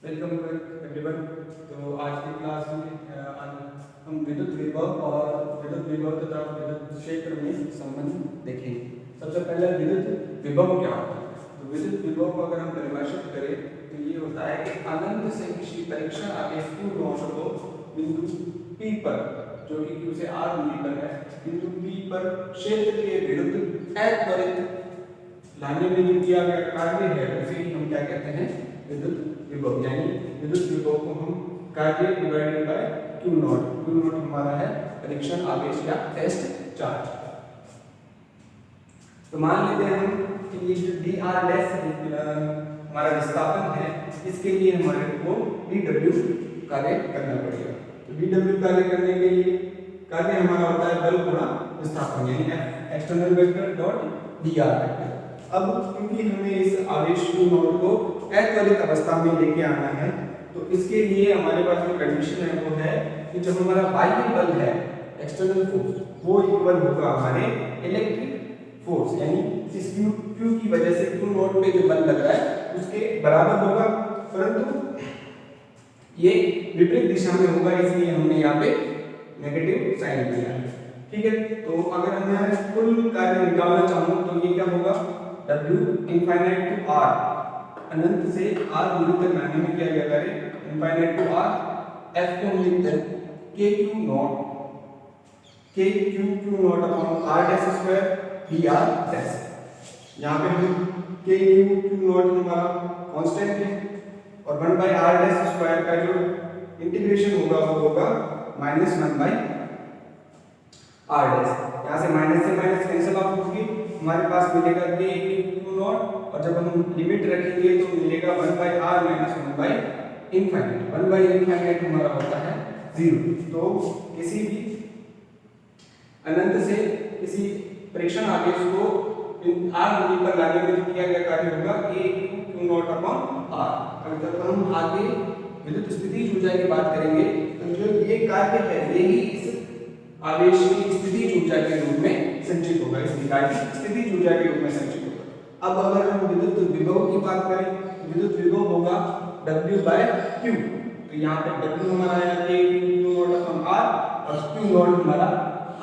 Welcome back everyone. तो आज की क्लास में हम विद्युत विभव और विद्युत विभव तथा विद्युत क्षेत्र में संबंध देखेंगे। सबसे पहले विद्युत विभव क्या होता है? तो विद्युत विभव को अगर हम परिभाषित करें तो ये होता है कि अनंत से किसी परीक्षण आवेश Q नॉट को बिंदु P पर, जो कि Q से R दूरी पर है, बिंदु P पर क्षेत्र के विरुद्ध त्वरित लाने में जो किया गया कार्य है उसे ही हम क्या कहते हैं? विद्युत विभव। यानी विद्युत विभव को हम कार्य डिवाइडेड बाय Q नॉट हमारा है परीक्षण आवेश या टेस्ट चार्ज। तो मान लेते हैं हम कि ये जो dr डैश हमारा विस्थापन है, इसके लिए हमारे को dw कार्य करना पड़ेगा। तो dw कार्य करने के लिए कार्य हमारा होता है बल गुणा विस्थापन, यानी external vector dot dr vector. अब क्योंकि हमें इस आवेश Q नॉट को अत्वरित अवस्था में लेके आना है, तो इसके लिए हमारे पास जो कंडीशन है वो है कि जब हमारा बाह्य बल है एक्सटर्नल फोर्स, वो इक्वल होगा हमारे इलेक्ट्रिक फोर्स, यानी इस Q की वजह से Q नॉट पे जो बल लग रहा है उसके बराबर होगा, परंतु ये विपरीत दिशा में होगा, इसलिए हमने यहाँ पे नेगेटिव साइन दिया है। ठीक है, तो अगर हमें कुल कार्य निकालना चाहूँ तो ये क्या होगा? W इनफाइनाइट टू R, अनंत से R दूरी तक लाने में किया गया कार्य इनफाइनाइट टू R, F को हम लिखते हैं KQ not upon R dash square dr dash. यहाँ पे हम KQ नॉट हमारा कांस्टेंट है और 1 बाय R डैश स्क्वायर का जो इंटीग्रेशन होगा वो होगा -1 बाय R डैश। यहाँ से माइनस से माइनस कैंसिल आउट होगी, हमारे पास मिलेगा KQ नॉट, और जब हम लिमिट रखेंगे तो मिलेगा 1 by R minus 1 by infinite. 1 by infinite हमारा होता है 0। तो किसी भी अनंत से किसी परीक्षण आवेश को R दूरी पर लाने में जो किया गया कार्य होगा KQ नॉट अपॉन R। और जब हम आगे विद्युत स्थितिज ऊर्जा की बात करेंगे तो जो ये कार्य है यही इस आवेश की स्थितिज ऊर्जा के रूप में संचित होगा, इस निकाय की स्थितिज ऊर्जा के रूप में संचित होगा। अब अगर हम विद्युत विभव की बात करें, विद्युत विभव होगा W बाय Q। तो यहाँ पे W हमारा है KQ नॉट अपॉन R और Q नॉट हमारा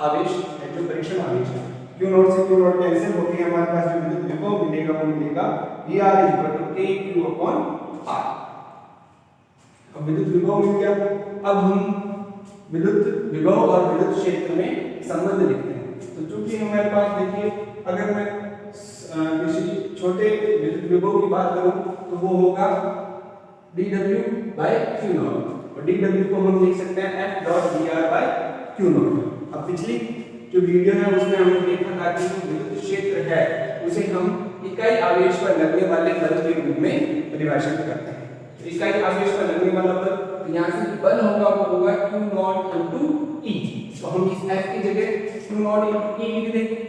आवेश है, जो परीक्षण आवेश है। Q नॉट से Q नॉट कैंसिल होके हमारे पास जो विद्युत विभव मिलेगा वो मिलेगा VR KQ अपॉन R। अब विद्युत विभव मिल गया। अब हम विद्युत विभव और विद्युत क्षेत्र में संबंध लिखते हैं। तो चूंकि हमारे पास देखिए, अगर मैं किसी छोटे विद्युत विभव की बात करूं तो वो होगा dW बाय Q नॉट, और dW को हम लिख सकते हैं F dot dr by Q naught. अब पिछली जो वीडियो है उसमें हमने देखा था कि जो विद्युत क्षेत्र है उसे हम इकाई आवेश पर लगने वाले बल के रूप में परिभाषित करते हैं। तो इकाई आवेश पर लगने वाला बल, तो यहाँ से बल होगा वो होगा Q नॉट इनटू E। तो हम इस F की जगह Q नॉट इनटू E लिख देंगे,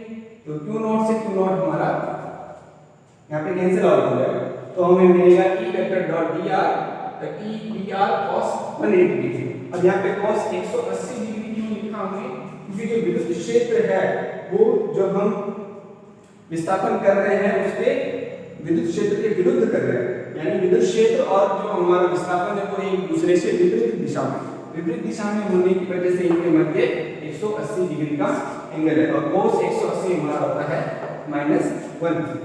तो Q नॉट से Q नॉट हमारा यहाँ पे कैंसिल आउट हो जाएगा, तो हमें मिलेगा E वेक्टर डॉट dr, तो E dr cos 180 डिग्री। अब यहाँ पे cos 180 डिग्री क्यों लिखा हमने? क्योंकि जो विद्युत क्षेत्र है वो जब हम विस्थापन कर रहे हैं उस पे विद्युत क्षेत्र के विरुद्ध कर रहे हैं, यानी विद्युत क्षेत्र और जो हमारा विस्थापन है वो एक दूसरे से विपरीत दिशा में होने की वजह से इनके मध्य 180 डिग्री का एंगल है, और cos 180 हमारा होता है -1।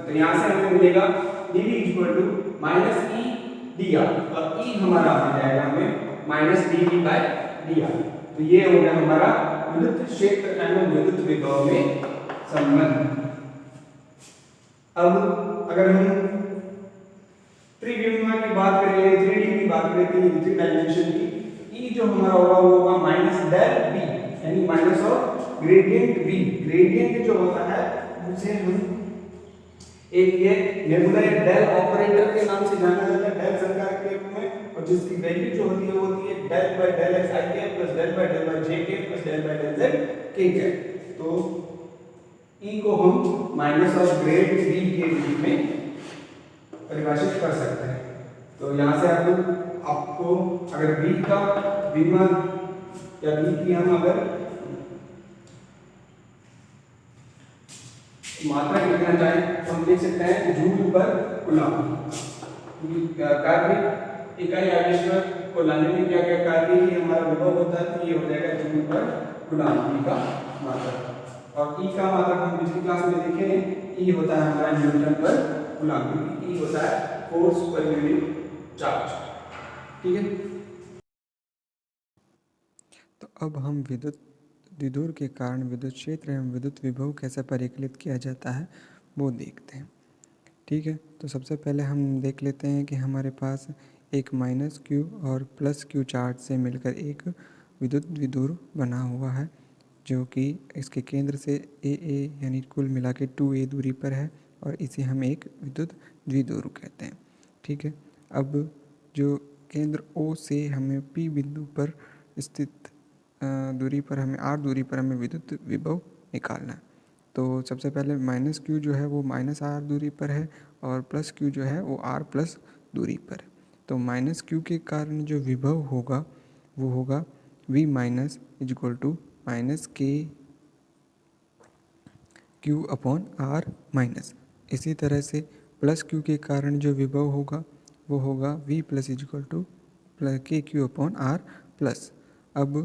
तो यहाँ से हमें मिलेगा dV -E dr, और E हमारा आ जाएगा हमें -dV बाय dr। तो ये हो गया हमारा विद्युत क्षेत्र एवं विद्युत विभव में संबंध। अब अगर हम त्रिविमीय की बात करें, 3D की बात करें, थ्री डायमेंशन की, E जो हमारा होगा वो होगा माइनस डेल V, यानी minus of gradient V। Gradient जो होता है उसे हम एक ये नेबुला या डेल ऑपरेटर के नाम से जाना जाता है, डेल संकार के रूप में, और जिसकी वैल्यू जो होती है वो होती है del by del x i k plus del by j k plus del by del z k k। तो E को हम माइनस ऑफ ग्रेड V के रूप में परिभाषित कर सकते हैं। तो यहाँ से आपको अगर V का विमान या V की हम अगर मात्रा लिखना चाहें तो हम लिख सकते हैं जूल पर कूलम, क्योंकि कार्य इकाई आवेश को लाने में क्या क्या कार्य ही हमारा विभव होता है, तो ये हो जाएगा जूल पर गुणांक ई का मात्रक। और ई का मात्रक हम पिछली क्लास में देखे हैं, ई होता है हमारा न्यूटन पर गुणांक, ई होता है फोर्स पर यूनिट चार्ज। ठीक है, तो अब हम विद्युत द्विध्रुव के कारण विद्युत क्षेत्र एवं विद्युत विभव कैसे परिकलित किया जाता है वो देखते हैं। ठीक है, तो सबसे पहले हम देख लेते हैं कि हमारे पास एक माइनस क्यू और प्लस क्यू चार्ज से मिलकर एक विद्युत द्विध्रुव बना हुआ है, जो कि इसके केंद्र से ए यानी कुल मिला के 2a दूरी पर है, और इसे हम एक विद्युत द्विध्रुव कहते हैं। ठीक है, अब जो केंद्र O से हमें P बिंदु पर स्थित दूरी पर हमें r दूरी पर हमें विद्युत विभव निकालना है। तो सबसे पहले माइनस क्यू जो है वो माइनस r दूरी पर है, और प्लस क्यू जो है वो r प्लस दूरी पर है। तो माइनस क्यू के कारण जो विभव होगा वो होगा v minus is equal to minus k q upon r minus. इसी तरह से प्लस क्यू के कारण जो विभव होगा वो होगा v plus is equal to k q upon r plus. अब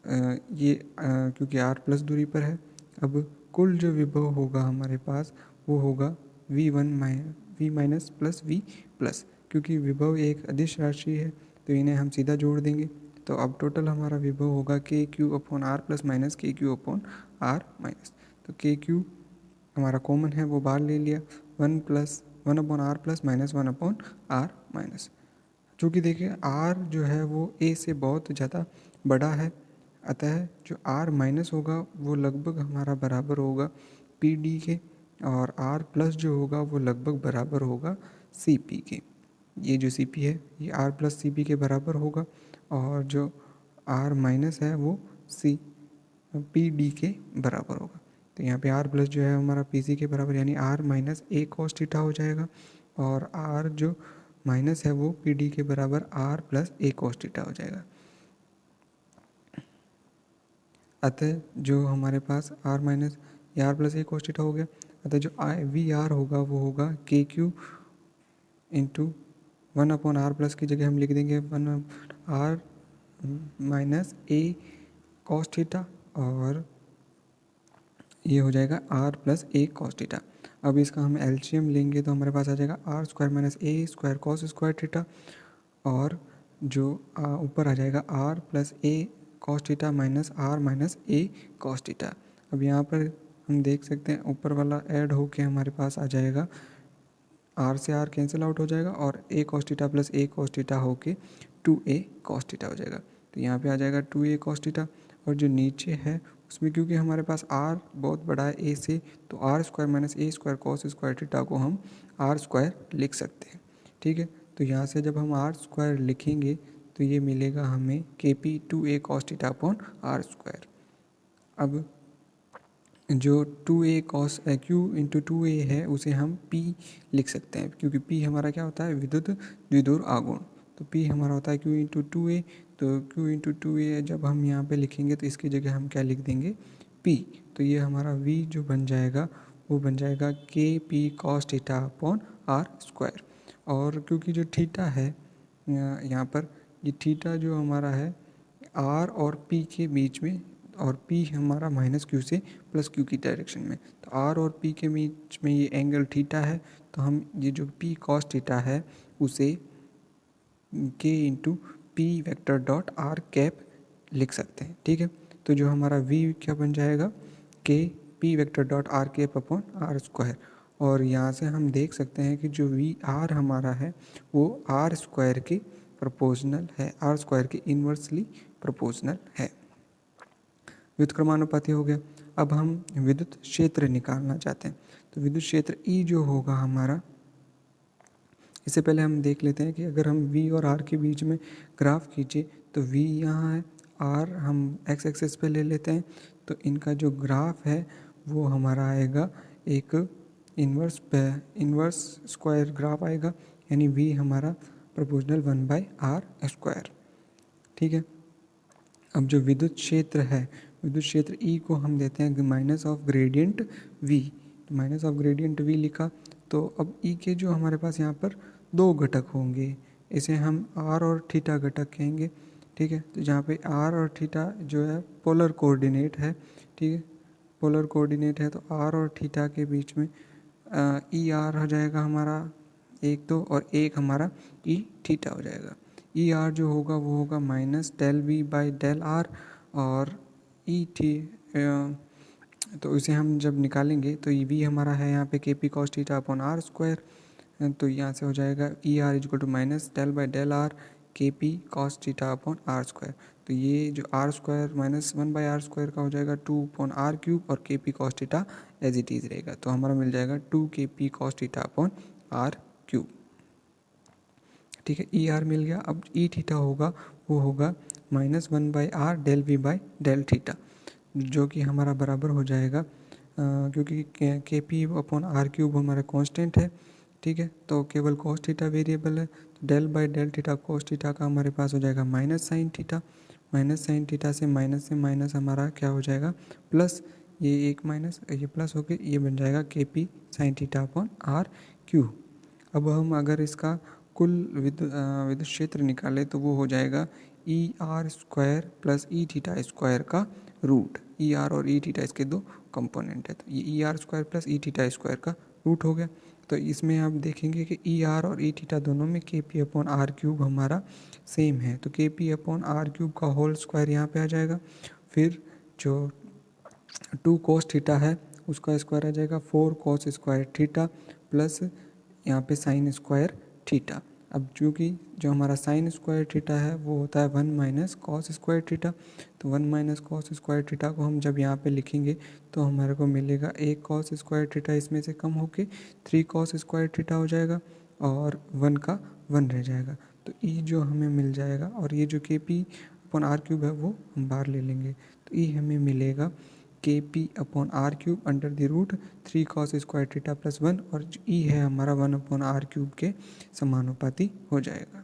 ये क्योंकि r प्लस दूरी पर है, अब कुल जो विभव होगा हमारे पास वो होगा v minus plus v plus. क्योंकि विभव एक अदिश राशि है तो इन्हें हम सीधा जोड़ देंगे, तो अब टोटल हमारा विभव होगा k q upon r plus minus k q upon r minus. तो के क्यू हमारा कॉमन है वो बाहर ले लिया, 1 upon r plus minus 1 upon r minus. चूँकि देखिए r जो है वो a से बहुत ज़्यादा बड़ा है, अतः जो r माइनस होगा वो लगभग हमारा बराबर होगा पी डी के, और r प्लस जो होगा वो लगभग बराबर होगा सी पी के। ये जो सी पी है ये r प्लस सी पी के बराबर होगा, और जो r माइनस है वो सी पी डी के बराबर होगा। तो यहाँ पे r प्लस जो है हमारा पी सी के बराबर, यानी r minus a cos theta हो जाएगा, और r जो माइनस है वो पी डी के बराबर r plus a cos theta हो जाएगा। अतः जो हमारे पास r माइनस या r plus a cos theta हो गया, अतः जो वी आर होगा वो होगा k q into 1 upon r plus की जगह हम लिख देंगे 1 r minus a cos theta, और ये हो जाएगा r plus a cos theta. अब इसका हम एलसीएम लेंगे तो हमारे पास आ जाएगा r square minus a square cos square theta, और जो ऊपर आ जाएगा r plus a cos theta minus r minus a cos theta. अब यहाँ पर हम देख सकते हैं ऊपर वाला ऐड होके हमारे पास आ जाएगा, r से r कैंसिल आउट हो जाएगा, और a cos theta plus a cos theta होके 2a कॉस थीटा हो जाएगा। तो यहाँ पे आ जाएगा 2a कॉस थीटा, और जो नीचे है उसमें क्योंकि हमारे पास r बहुत बड़ा है a से, तो r square minus a square cos square theta को हम r स्क्वायर लिख सकते हैं। ठीक है, तो यहाँ से जब हम r स्क्वायर लिखेंगे तो ये मिलेगा हमें के P 2a cos theta upon r square. अब जो 2a cos Q into 2a है उसे हम p लिख सकते हैं, क्योंकि p हमारा क्या होता है विद्युत द्विध्रुव आघूर्ण। तो p हमारा होता है q इंटू 2a, तो q इंटू 2a जब हम यहाँ पे लिखेंगे तो इसकी जगह हम क्या लिख देंगे p। तो ये हमारा v जो बन जाएगा वो बन जाएगा k P cos theta upon r square. और क्योंकि जो थीटा है यहाँ पर ये थीटा जो हमारा है r और p के बीच में, और p हमारा माइनस क्यू से प्लस क्यू की डायरेक्शन में, तो r और p के बीच में ये एंगल थीटा है, तो हम ये जो p कॉस थीटा है उसे k into P vector dot r cap लिख सकते हैं। ठीक है, तो जो हमारा v क्या बन जाएगा k p vector dot r cap upon r square. और यहाँ से हम देख सकते हैं कि जो वी आर हमारा है वो r स्क्वायर के प्रोपोर्शनल है, r स्क्वायर के इन्वर्सली प्रोपोर्शनल है। व्युत्क्रमानुपाती हो गया। अब हम विद्युत क्षेत्र निकालना चाहते हैं, तो विद्युत क्षेत्र E जो होगा हमारा, इससे पहले हम देख लेते हैं कि अगर हम V और R के बीच में ग्राफ खींचे तो V यहाँ है, R हम x एक्सिस पे ले लेते हैं, तो इनका जो ग्राफ है वो हमारा आएगा एक इन्वर्स स्क्वायर ग्राफ आएगा, यानी V हमारा प्रोपोर्शनल 1/r स्क्वायर। ठीक है, अब जो विद्युत क्षेत्र है, विद्युत क्षेत्र E को हम देते हैं माइनस ऑफ ग्रेडियंट V। तो माइनस ऑफ ग्रेडियंट V लिखा, तो अब E के जो हमारे पास यहाँ पर दो घटक होंगे, इसे हम आर और थीटा घटक कहेंगे, ठीक है। तो जहाँ पे आर और थीटा जो है पोलर कोऑर्डिनेट है, ठीक है, पोलर कोऑर्डिनेट है, तो आर और थीटा के बीच में ई आर हो जाएगा हमारा एक तो, और एक हमारा ई थीटा हो जाएगा। ई आर जो होगा वो होगा minus del v by del r, और ई थी तो इसे हम जब निकालेंगे तो ई वी हमारा है यहाँ पे K P cos theta upon r square, तो यहाँ से हो जाएगा E r is equal to minus del by del r K P cos theta upon r square. तो ये जो r square minus 1 by r square का हो जाएगा 2 अपॉन आर क्यूब, और K P cos theta as it is रहेगा, तो हमारा मिल जाएगा 2 K P cos theta upon r cube, ठीक है। ई आर मिल गया। अब ई थीटा होगा वो होगा -1 by r del v by del theta, जो कि हमारा बराबर हो जाएगा क्योंकि k p upon r cube हमारा कांस्टेंट है, ठीक है, तो केवल कॉस थीटा वेरिएबल है, तो del by del theta cos theta का हमारे पास हो जाएगा minus sine theta, minus sine theta से माइनस हमारा क्या हो जाएगा प्लस, ये एक माइनस ये प्लस होके ये बन जाएगा k p sine theta upon r cube. अब हम अगर इसका कुल विद्युत क्षेत्र निकालें तो वो हो जाएगा E are square plus E theta square का रूट। ई आर और ई थीटा इसके दो कंपोनेंट है, तो ये E R square plus E theta square का रूट हो गया। तो इसमें आप देखेंगे कि ई आर और ई थीटा दोनों में के पी अपॉन आर क्यूब हमारा सेम है, तो के पी अपॉन आर क्यूब का होल स्क्वायर यहाँ पे आ जाएगा। फिर जो 2 कॉस थीटा है उसका स्क्वायर आ जाएगा 4 कॉस स्क्वायर थीटा प्लस यहाँ पे साइन स्क्वायर थीटा। अब चूँकि जो हमारा साइन स्क्वायर थीटा है वो होता है 1 माइनस कॉस स्क्वायर थीटा, तो 1 माइनस कॉस स्क्वायर थीटा को हम जब यहाँ पे लिखेंगे तो हमारे को मिलेगा 1 कॉस स्क्वायर थीटा इसमें से कम होके 3 कॉस स्क्वायर थीटा हो जाएगा, और 1 का 1 रह जाएगा, तो ई जो हमें मिल जाएगा, और ये जो के पी अपॉन आर क्यूब है वो हम बाहर ले लेंगे, तो ई हमें मिलेगा k p upon r cube under the root 3 cos square theta plus 1, और ई है हमारा 1 अपॉन आर क्यूब के समानुपाती हो जाएगा।